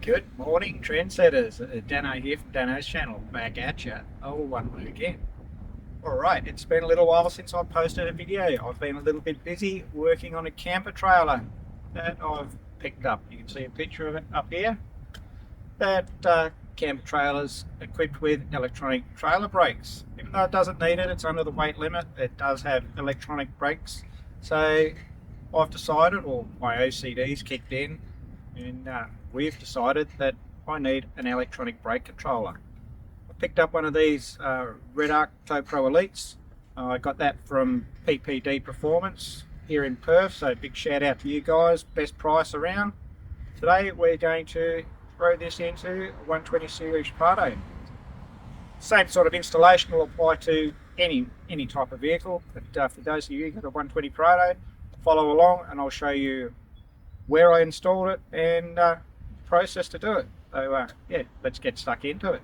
Good morning, trendsetters. Dano here from Dano's channel, back at you. Oh, one more again. Alright, it's been a little while since I posted a video. I've been a little bit busy working on a camper trailer that I've picked up. You can see a picture of it up here. That camper trailer's equipped with electronic trailer brakes. Even though it doesn't need it, it's under the weight limit, it does have electronic brakes. So I've decided, or my OCD's kicked in, and we've decided that I need an electronic brake controller. I picked up one of these REDARC Tow-Pro Elites. I got that from PPD Performance here in Perth, so big shout out to you guys, best price around. Today we're going to throw this into a 120 series Prado. Same sort of installation will apply to any type of vehicle, but for those of you who got a 120 Prado, follow along and I'll show you where I installed it and process to do it. So yeah, let's get stuck into it.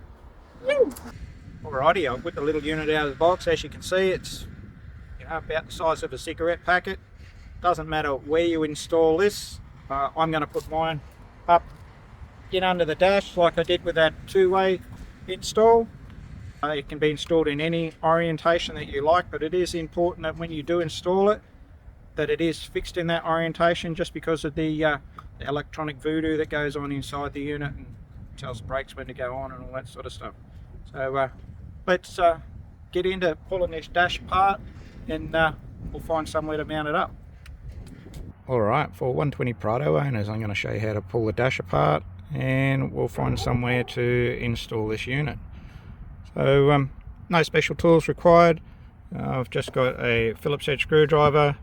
Alrighty, I've put the little unit out of the box. As you can see, it's about the size of a cigarette packet. Doesn't matter where you install this. I'm going to put mine up in under the dash like I did with that two-way install. It can be installed in any orientation that you like, but it is important that when you do install it, that it is fixed in that orientation, just because of the electronic voodoo that goes on inside the unit and tells the brakes when to go on and all that sort of stuff. So let's get into pulling this dash apart, and we'll find somewhere to mount it up. Alright, for 120 Prado owners, I'm going to show you how to pull the dash apart, and we'll find somewhere to install this unit. So no special tools required. I've just got a Phillips head screwdriver,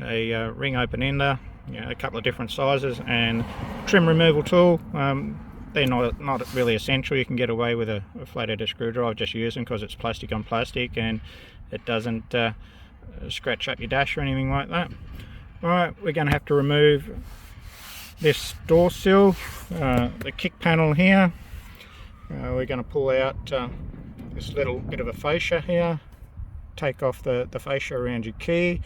a ring open ender, a couple of different sizes, and trim removal tool. They're not really essential. You can get away with a flathead screwdriver. Just use them because it's plastic on plastic and it doesn't scratch up your dash or anything like that. Alright, we're going to have to remove this door sill, the kick panel here. We're going to pull out this little bit of a fascia here, take off the fascia around your key.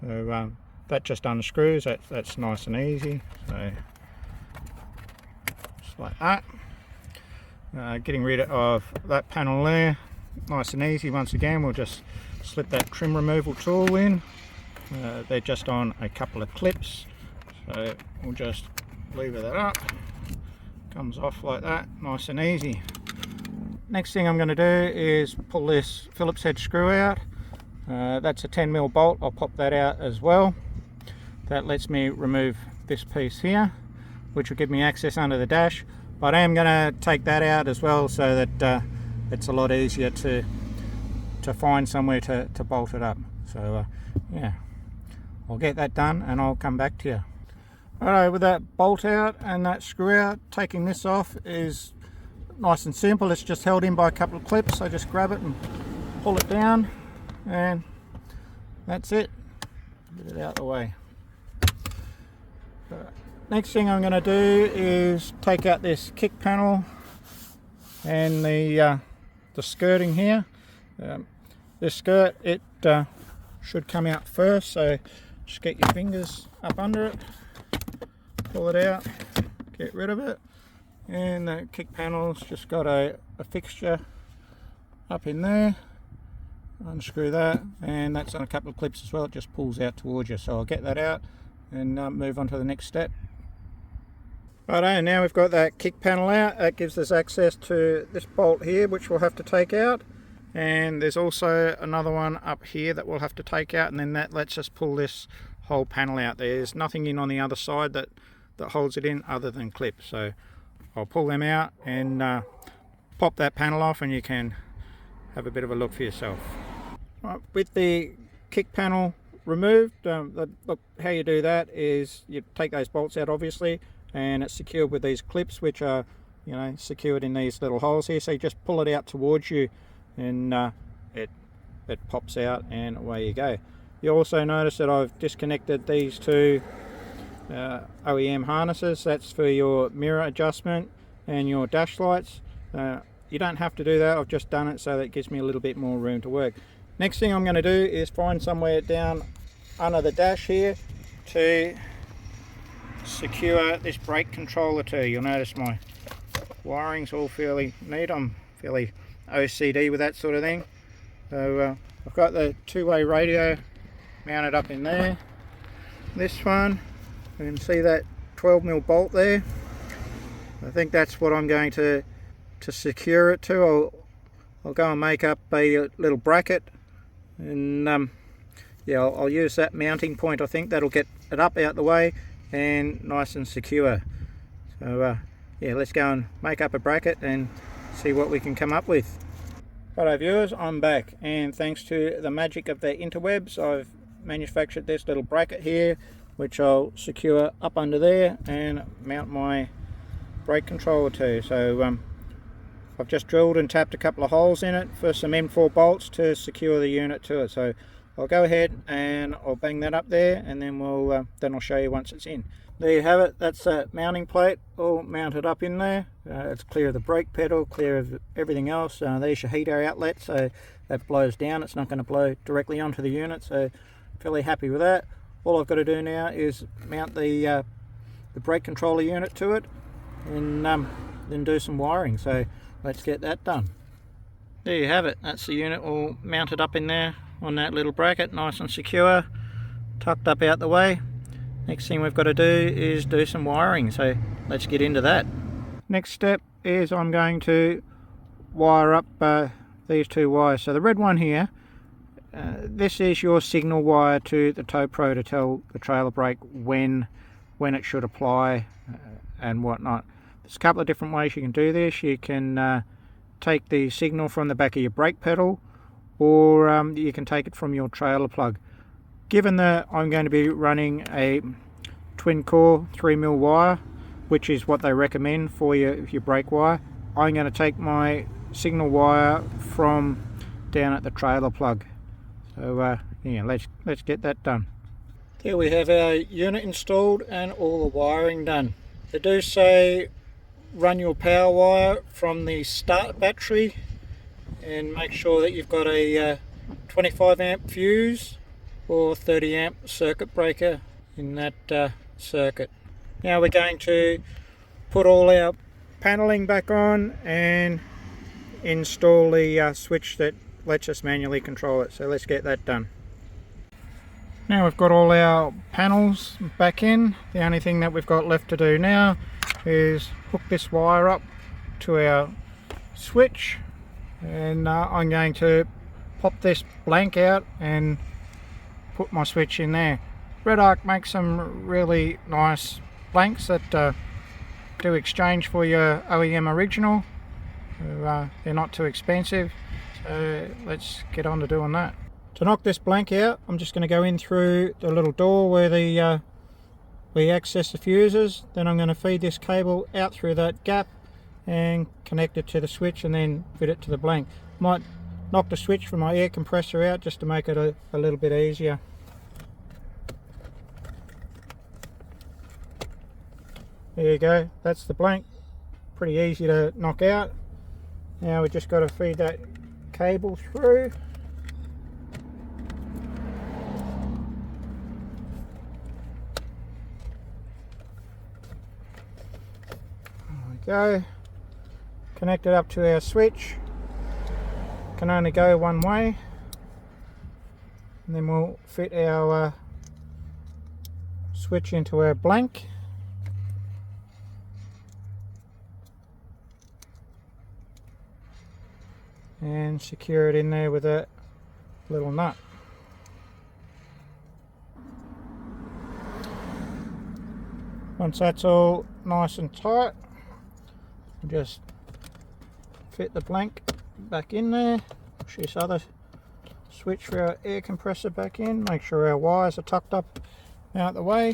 So that just unscrews. That's nice and easy. So just like that. Getting rid of that panel there, nice and easy. Once again, we'll just slip that trim removal tool in. They're just on a couple of clips, so we'll just lever that up. Comes off like that, nice and easy. Next thing I'm going to do is pull this Phillips head screw out. That's a 10mm bolt. I'll pop that out as well. That lets me remove this piece here, which will give me access under the dash, but I am going to take that out as well, so that it's a lot easier to find somewhere to bolt it up. So yeah, I'll get that done and I'll come back to you. Alright, with that bolt out and that screw out, taking this off is nice and simple. It's just held in by a couple of clips, so just grab it and pull it down, and that's it. Get it out of the way. Next thing I'm going to do is take out this kick panel and the skirting here. This skirt, it should come out first, so just get your fingers up under it, pull it out, get rid of it. And the kick panel's just got a fixture up in there. Unscrew that, and that's on a couple of clips as well. It just pulls out towards you, so I'll get that out and move on to the next step. Righto, now we've got that kick panel out. That gives us access to this bolt here, which we'll have to take out, and there's also another one up here that we'll have to take out, and then that lets us pull this whole panel out. There's nothing in on the other side that holds it in other than clips, so I'll pull them out and pop that panel off, and you can have a bit of a look for yourself. Right, with the kick panel removed, look, how you do that is you take those bolts out, obviously, and it's secured with these clips, which are secured in these little holes here. So you just pull it out towards you, and it pops out, and away you go. You also notice that I've disconnected these two OEM harnesses. That's for your mirror adjustment and your dash lights. You don't have to do that. I've just done it so that it gives me a little bit more room to work. Next thing I'm going to do is find somewhere down under the dash here to secure this brake controller to. You'll notice my wiring's all fairly neat. I'm fairly OCD with that sort of thing. So I've got the two-way radio mounted up in there. This one, you can see that 12mm bolt there. I think that's what I'm going to secure it to. I'll go and make up a little bracket, and yeah, I'll use that mounting point. I think that'll get it up out the way and nice and secure. So yeah, let's go and make up a bracket and see what we can come up with. Righto viewers, I'm back, and thanks to the magic of the interwebs, I've manufactured this little bracket here, which I'll secure up under there and mount my brake controller to. So I've just drilled and tapped a couple of holes in it for some M4 bolts to secure the unit to it. So I'll go ahead and I'll bang that up there, and then I'll show you once it's in. There you have it. That's that mounting plate all mounted up in there. It's clear of the brake pedal, clear of everything else. There's your heater outlet, so that blows down. It's not going to blow directly onto the unit, so fairly happy with that. All I've got to do now is mount the brake controller unit to it, and then do some wiring. So let's get that done. There you have it. That's the unit all mounted up in there on that little bracket, nice and secure, tucked up out the way. Next thing we've got to do is do some wiring, so let's get into that. Next step is I'm going to wire up these two wires. So the red one here, this is your signal wire to the TowPro to tell the trailer brake when it should apply and whatnot. There's a couple of different ways you can do this. You can take the signal from the back of your brake pedal, or you can take it from your trailer plug. Given that I'm going to be running a twin core 3mm wire, which is what they recommend for your brake wire, I'm going to take my signal wire from down at the trailer plug. So yeah, let's get that done. There we have our unit installed and all the wiring done. They do say run your power wire from the start battery, and make sure that you've got a 25 amp fuse or 30 amp circuit breaker in that circuit. Now we're going to put all our paneling back on and install the switch that lets us manually control it. So let's get that done. Now we've got all our panels back in. The only thing that we've got left to do now is hook this wire up to our switch, and I'm going to pop this blank out and put my switch in there. REDARC makes some really nice blanks that do exchange for your OEM original. They're not too expensive, so let's get on to doing that. To knock this blank out, I'm just going to go in through the little door where we access the fuses. Then I'm going to feed this cable out through that gap and connect it to the switch, and then fit it to the blank. Might knock the switch from my air compressor out just to make it a little bit easier. There you go, that's the blank. Pretty easy to knock out. Now we just got to feed that cable through. There we go. Connect it up to our switch. Can only go one way, and then we'll fit our switch into our blank. And secure it in there with a little nut. Once that's all nice and tight, we'll just fit the blank back in there. Push this other switch for our air compressor back in. Make sure our wires are tucked up out the way.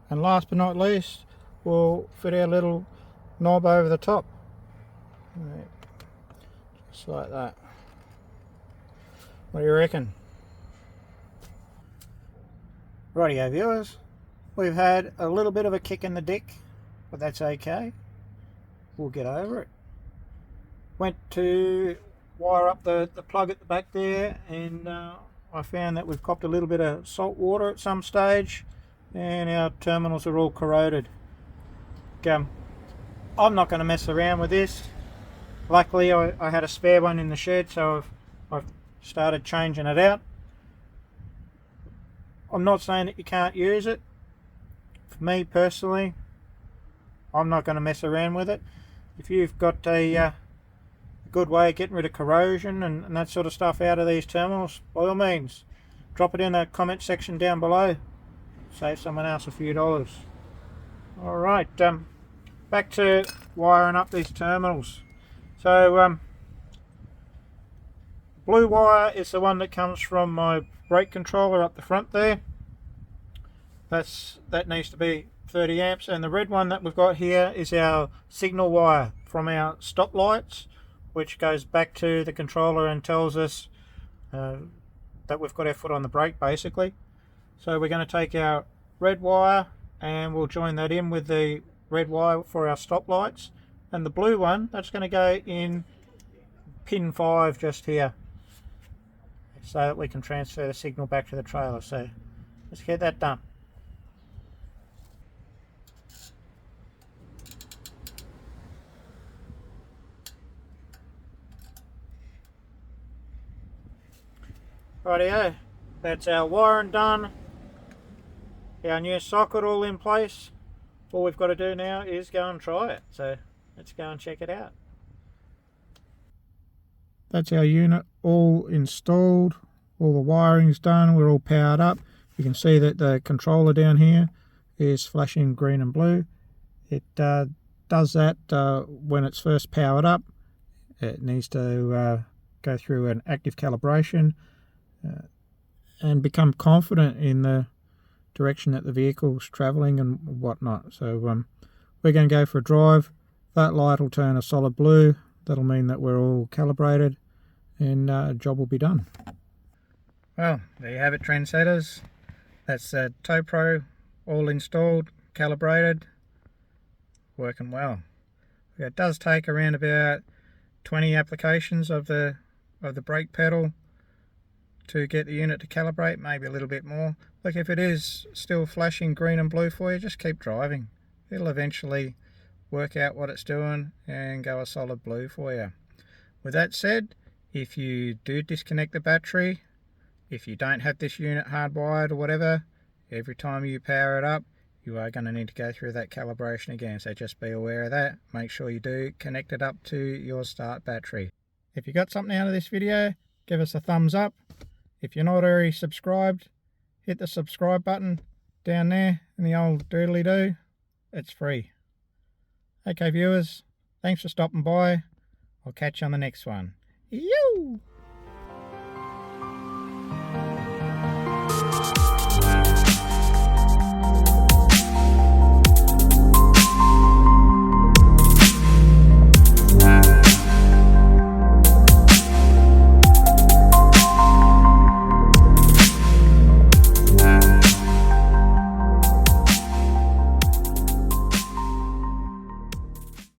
And last but not least, we'll fit our little knob over the top. Just like that. What do you reckon? Rightio viewers, we've had a little bit of a kick in the dick, but that's okay. We'll get over it. Went to wire up the plug at the back there, and I found that we've copped a little bit of salt water at some stage, and our terminals are all corroded. I'm not going to mess around with this. Luckily I had a spare one in the shed, so I've started changing it out. I'm not saying that you can't use it. For me personally, I'm not going to mess around with it. If you've got a good way of getting rid of corrosion and that sort of stuff out of these terminals, by all means, drop it in the comment section down below. Save someone else a few dollars. Alright, back to wiring up these terminals. So blue wire is the one that comes from my brake controller up the front there. That needs to be 30 amps, and the red one that we've got here is our signal wire from our stop lights, which goes back to the controller and tells us that we've got our foot on the brake basically. So we're going to take our red wire and we'll join that in with the red wire for our stop lights, and the blue one, that's going to go in pin 5 just here, so that we can transfer the signal back to the trailer. So let's get that done. Rightio, that's our wiring done, our new socket all in place. All we've got to do now is go and try it, so let's go and check it out. That's our unit all installed, all the wiring's done, we're all powered up. You can see that the controller down here is flashing green and blue. It does that when it's first powered up. It needs to go through an active calibration and become confident in the direction that the vehicle's travelling and whatnot. So we're going to go for a drive. That light will turn a solid blue. That'll mean that we're all calibrated and job will be done. Well, there you have it, trendsetters. That's the TowPro all installed, calibrated, working well. It does take around about 20 applications of the brake pedal to get the unit to calibrate, maybe a little bit more. Look, if it is still flashing green and blue for you, just keep driving. It'll eventually work out what it's doing and go a solid blue for you. With that said, if you do disconnect the battery, if you don't have this unit hardwired or whatever, every time you power it up, you are going to need to go through that calibration again. So just be aware of that. Make sure you do connect it up to your start battery. If you got something out of this video, give us a thumbs up. If you're not already subscribed, hit the subscribe button down there in the old doodly-doo. It's free. Okay viewers, thanks for stopping by. I'll catch you on the next one. Yoo!